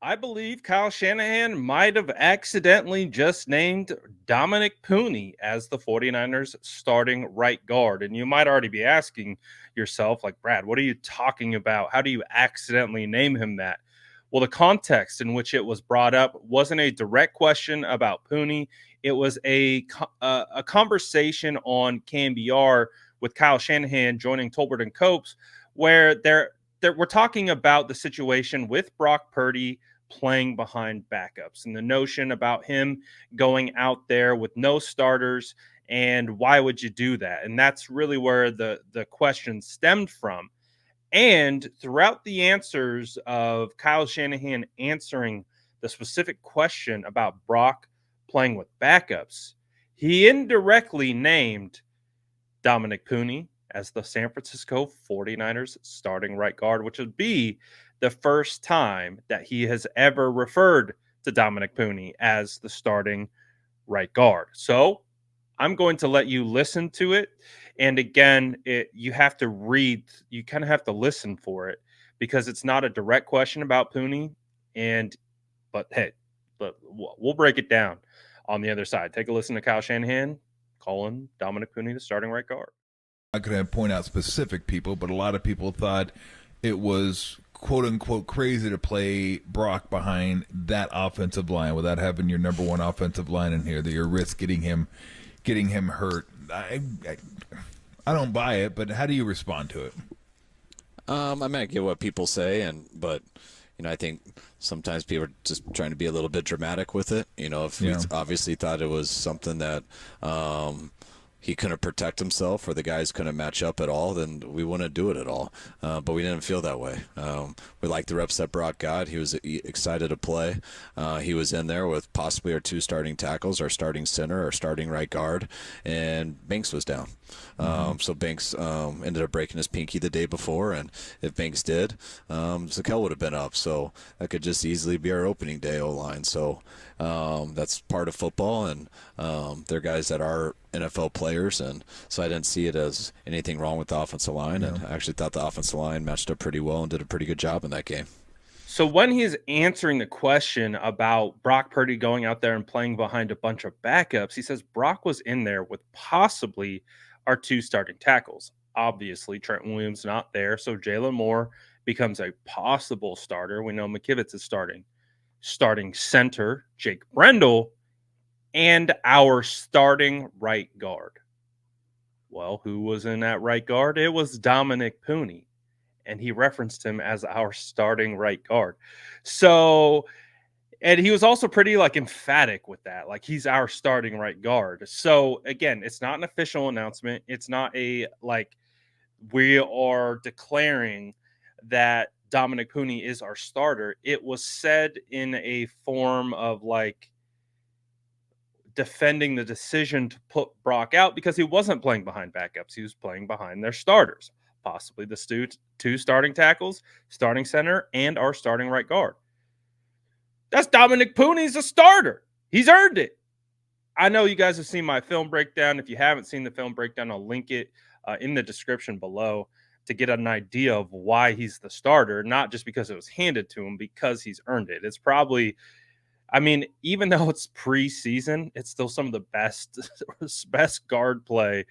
I believe Kyle Shanahan might have accidentally just named Dominick Puni as the 49ers starting right guard. And you might already be asking yourself, like, Brad, what are you talking about? How do you accidentally name him that? Well, the context in which it was brought up wasn't a direct question about Puni. It was a conversation on KMBR with Kyle Shanahan joining Tolbert and Copes, where we're talking about the situation with Brock Purdy playing behind backups and the notion about him going out there with no starters, and why would you do that? And that's really where the question stemmed from. And throughout the answers of Kyle Shanahan answering the specific question about Brock playing with backups, he indirectly named Dominick Puni as the San Francisco 49ers starting right guard, which would be the first time that he has ever referred to Dominick Puni as the starting right guard. So I'm going to let you listen to it. And again, you have to read, you kind of have to listen for it because it's not a direct question about Puni. But hey, we'll break it down on the other side. Take a listen to Kyle Shanahan calling Dominick Puni the starting right guard. I'm not going to point out specific people, but a lot of people thought it was quote unquote crazy to play Brock behind that offensive line without having your number one offensive line in here. That you risk getting him hurt. I don't buy it, but how do you respond to it? I might get what people say, but I think sometimes people are just trying to be a little bit dramatic with it. If we obviously thought it was something that he couldn't protect himself or the guys couldn't match up at all, then we wouldn't do it at all. But we didn't feel that way. We liked the reps that Brock got. He was excited to play. He was in there with possibly our two starting tackles, our starting center, our starting right guard, and Banks was down. So Banks ended up breaking his pinky the day before, and if Banks did, Zakel would have been up. So that could just easily be our opening day O-line. So that's part of football, and they're guys that are NFL players, and so I didn't see it as anything wrong with the offensive line, and I actually thought the offensive line matched up pretty well and did a pretty good job in that game. So when he's answering the question about Brock Purdy going out there and playing behind a bunch of backups, he says Brock was in there with possibly our two starting tackles. Obviously, Trent Williams not there, so Jalen Moore becomes a possible starter. We know McKivitz is starting center, Jake Brendel, and our starting right guard. Well, who was in that right guard? It was Dominick Puni, and he referenced him as our starting right guard. So, and he was also pretty emphatic with that. Like, he's our starting right guard. So again, it's not an official announcement. It's not we are declaring that Dominick Puni is our starter. It was said in a form of defending the decision to put Brock out because he wasn't playing behind backups. He was playing behind their starters, possibly the two starting tackles, starting center, and our starting right guard. That's Dominick Puni. He's a starter. He's earned it. I know you guys have seen my film breakdown. If you haven't seen the film breakdown, I'll link it in the description below to get an idea of why he's the starter, not just because it was handed to him, because he's earned it. It's probably, even though it's preseason, it's still some of the best guard play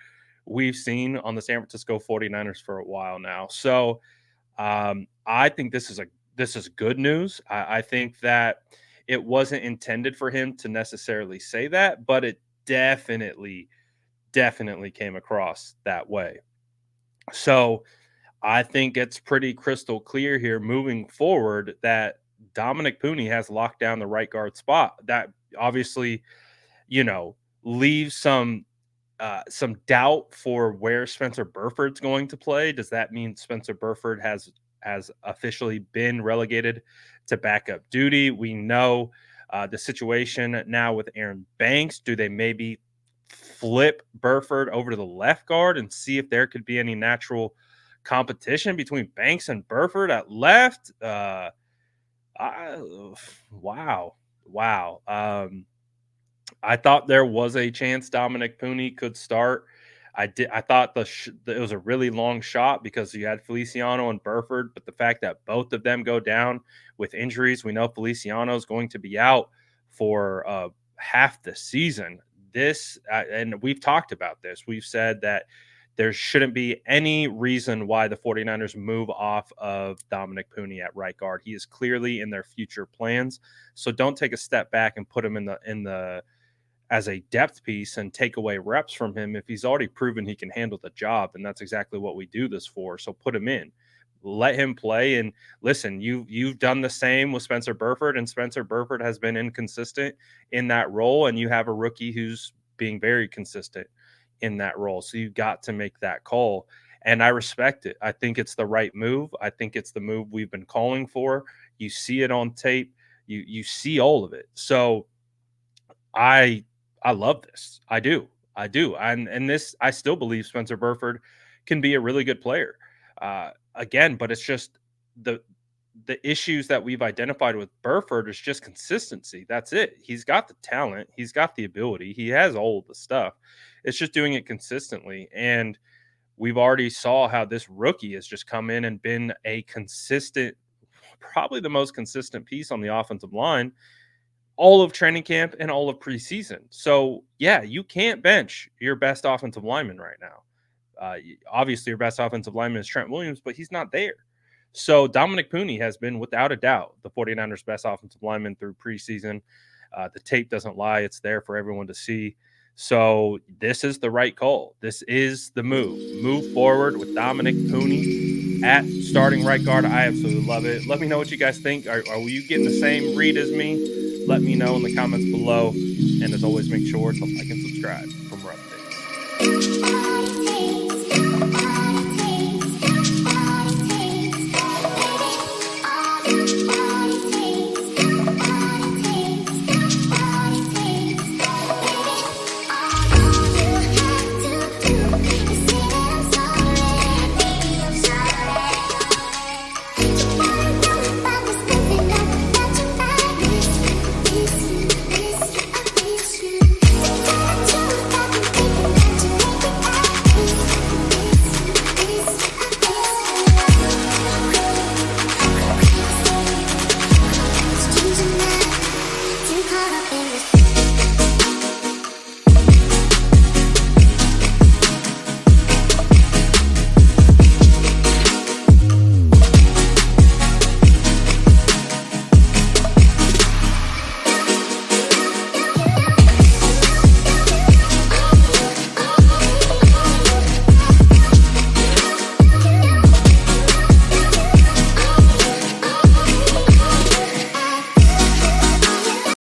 we've seen on the San Francisco 49ers for a while now. So I think this is good news. I think that it wasn't intended for him to necessarily say that, but it definitely came across that way. So I think it's pretty crystal clear here moving forward that Dominick Puni has locked down the right guard spot. That obviously, leaves some doubt for where Spencer Burford's going to play. Does that mean Spencer Burford has officially been relegated to backup duty? We know the situation now with Aaron Banks. Do they maybe flip Burford over to the left guard and see if there could be any natural competition between Banks and Burford at left? Wow. I thought there was a chance Dominick Puni could start. I thought it was a really long shot because you had Feliciano and Burford, but the fact that both of them go down with injuries, we know Feliciano is going to be out for half the season. And we've talked about this. We've said that there shouldn't be any reason why the 49ers move off of Dominick Puni at right guard. He is clearly in their future plans. So don't take a step back and put him in the as a depth piece and take away reps from him if he's already proven he can handle the job. And that's exactly what we do this for. So put him in, let him play. And listen, you've done the same with Spencer Burford, and Spencer Burford has been inconsistent in that role. And you have a rookie who's being very consistent in that role. So you've got to make that call. And I respect it. I think it's the right move. I think it's the move we've been calling for. You see it on tape. You see all of it. So I love this. I do. And this, I still believe Spencer Burford can be a really good player. Again, but it's just the issues that we've identified with Burford is just consistency. That's it. He's got the talent. He's got the ability. He has all of the stuff. It's just doing it consistently. And we've already saw how this rookie has just come in and been a consistent, probably the most consistent piece on the offensive line all of training camp and all of preseason. So, yeah, you can't bench your best offensive lineman right now. Obviously, your best offensive lineman is Trent Williams, but he's not there. So, Dominick Puni has been, without a doubt, the 49ers' best offensive lineman through preseason. The tape doesn't lie. It's there for everyone to see. So, this is the right call. This is the move. Move forward with Dominick Puni at starting right guard. I absolutely love it. Let me know what you guys think. Are you getting the same read as me? Let me know in the comments below. And as always, make sure to like and subscribe for more updates.